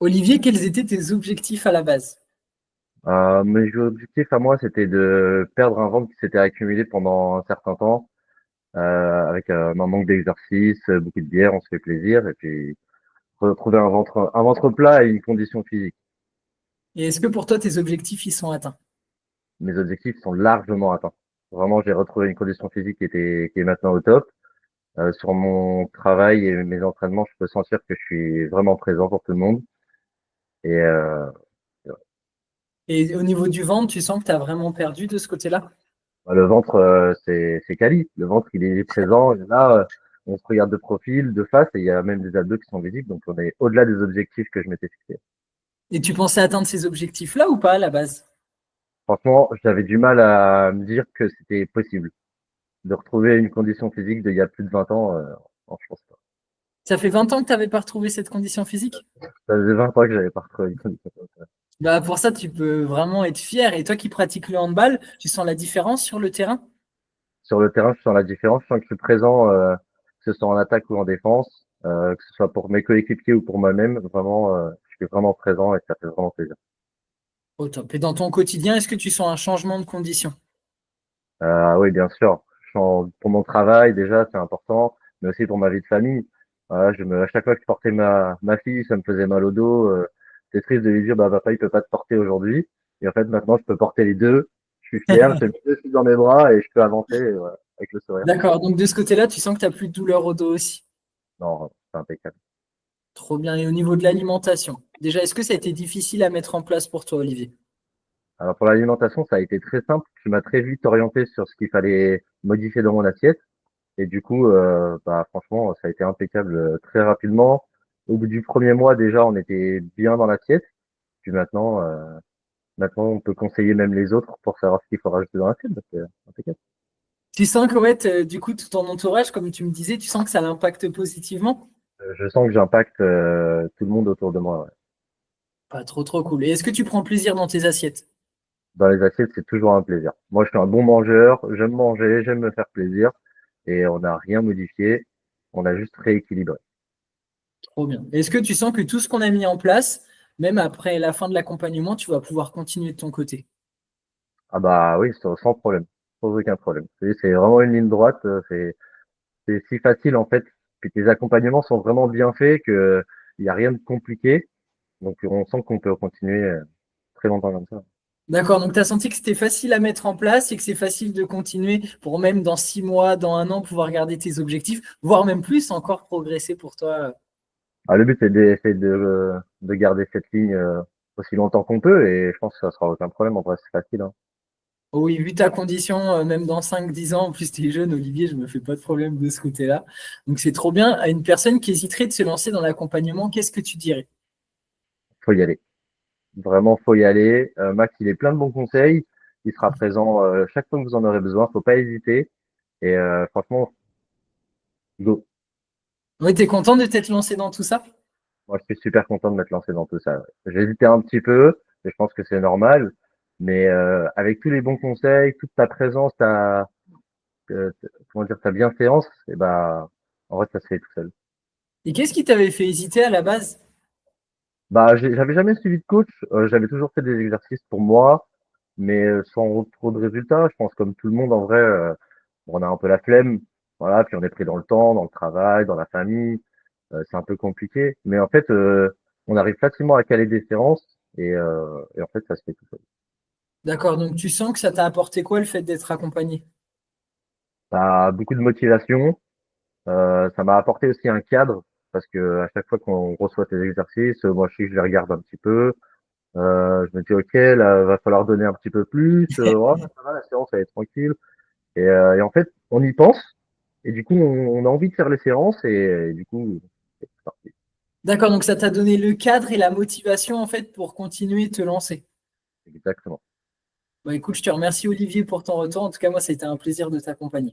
Olivier, quels étaient tes objectifs à la base? Mes objectifs à moi, c'était de perdre un ventre qui s'était accumulé pendant un certain temps, avec un manque d'exercice, beaucoup de bière, on se fait plaisir, et puis retrouver un ventre plat et une condition physique. Et est-ce que pour toi, tes objectifs, ils sont atteints? Mes objectifs sont largement atteints. Vraiment, j'ai retrouvé une condition physique qui est maintenant au top. Sur mon travail et mes entraînements, je peux sentir que je suis vraiment présent pour tout le monde. Et Et au niveau du ventre, tu sens que tu as vraiment perdu de ce côté-là? le ventre, c'est quali. Le ventre, il est présent. Et là, on se regarde de profil, de face, et il y a même des abdos qui sont visibles. Donc, on est au-delà des objectifs que je m'étais fixés. Et tu pensais atteindre ces objectifs-là ou pas à la base? Franchement, j'avais du mal à me dire que c'était possible de retrouver une condition physique d'il y a plus de 20 ans. Non, je pense pas. Ça fait 20 ans que tu n'avais pas retrouvé cette condition physique? Ça faisait 20 ans que j'avais pas retrouvé une condition comme ça. Bah, pour ça, tu peux vraiment être fier. Et toi qui pratiques le handball, tu sens la différence sur le terrain? Sur le terrain, je sens la différence. Je sens que je suis présent, que ce soit en attaque ou en défense, que ce soit pour mes coéquipiers ou pour moi-même. Vraiment, je suis vraiment présent et ça fait vraiment plaisir. Au top. Et dans ton quotidien, est-ce que tu sens un changement de condition? Oui, bien sûr. Pour mon travail, déjà, c'est important, mais aussi pour ma vie de famille. Voilà, à chaque fois que je portais ma fille, ça me faisait mal au dos. C'est triste de lui dire, bah, papa, il peut pas te porter aujourd'hui. Et en fait, maintenant, je peux porter les deux. Je suis fier, j'ai les deux filles dans mes bras et je peux avancer, voilà, avec le sourire. D'accord. Donc de ce côté-là, tu sens que tu n'as plus de douleur au dos aussi. Non, c'est impeccable. Trop bien. Et au niveau de l'alimentation, déjà, est-ce que ça a été difficile à mettre en place pour toi, Olivier? Alors, pour l'alimentation, ça a été très simple. Tu m'as très vite orienté sur ce qu'il fallait modifier dans mon assiette. Et du coup, bah, franchement, ça a été impeccable très rapidement. Au bout du premier mois, déjà, on était bien dans l'assiette. Puis maintenant, on peut conseiller même les autres pour savoir ce qu'il faut rajouter dans l'assiette. Donc, impeccable. Tu sens que ouais, du coup, tout ton entourage, comme tu me disais, tu sens que ça l'impacte positivement? Je sens que j'impacte tout le monde autour de moi. Ouais. Pas trop, trop cool. Et est-ce que tu prends plaisir dans tes assiettes? Dans les assiettes, c'est toujours un plaisir. Moi, je suis un bon mangeur. J'aime manger, j'aime me faire plaisir. Et on n'a rien modifié. On a juste rééquilibré. Trop bien. Est-ce que tu sens que tout ce qu'on a mis en place, même après la fin de l'accompagnement, tu vas pouvoir continuer de ton côté? Ah bah oui, sans problème. Sans aucun problème. C'est vraiment une ligne droite. C'est si facile en fait. Puis tes accompagnements sont vraiment bien faits que il y a rien de compliqué. Donc on sent qu'on peut continuer très longtemps comme ça. D'accord, donc tu as senti que c'était facile à mettre en place et que c'est facile de continuer pour même dans 6 mois, dans un an, pouvoir garder tes objectifs, voire même plus, encore progresser pour toi. Ah, le but c'est de garder cette ligne aussi longtemps qu'on peut et je pense que ça sera aucun problème. En vrai, c'est facile. Hein. Oh oui, vu ta condition, même dans 5, 10 ans, en plus tu es jeune, Olivier, je me fais pas de problème de ce côté-là. Donc c'est trop bien. À une personne qui hésiterait de se lancer dans l'accompagnement, qu'est-ce que tu dirais? Faut y aller. Vraiment, faut y aller. Max, il est plein de bons conseils. Il sera présent chaque fois que vous en aurez besoin. Faut pas hésiter. Et franchement, go. Oui, t'es content de t'être lancé dans tout ça? Moi, je suis super content de m'être lancé dans tout ça. Ouais. J'ai hésité un petit peu, mais je pense que c'est normal. Mais avec tous les bons conseils, toute ta présence, comment dire, ta bienséance, et ben, en vrai, ça se fait tout seul. Et qu'est-ce qui t'avait fait hésiter à la base? Bah, j'avais jamais suivi de coach. J'avais toujours fait des exercices pour moi, mais sans trop de résultats. Je pense comme tout le monde, en vrai, on a un peu la flemme. Voilà, puis on est pris dans le temps, dans le travail, dans la famille. C'est un peu compliqué. Mais en fait, on arrive facilement à caler des séances et en fait, ça se fait tout seul. D'accord, donc tu sens que ça t'a apporté quoi le fait d'être accompagné? Ça beaucoup de motivation. Ça m'a apporté aussi un cadre parce que à chaque fois qu'on reçoit tes exercices, moi je sais que je les regarde un petit peu. Je me dis ok, là va falloir donner un petit peu plus. Oh, ça va, la séance elle est tranquille. Et en fait, on y pense et du coup on a envie de faire les séances et du coup c'est parti. D'accord, donc ça t'a donné le cadre et la motivation en fait pour continuer de te lancer. Exactement. Bah écoute, je te remercie Olivier pour ton retour. En tout cas, moi, c'était un plaisir de t'accompagner.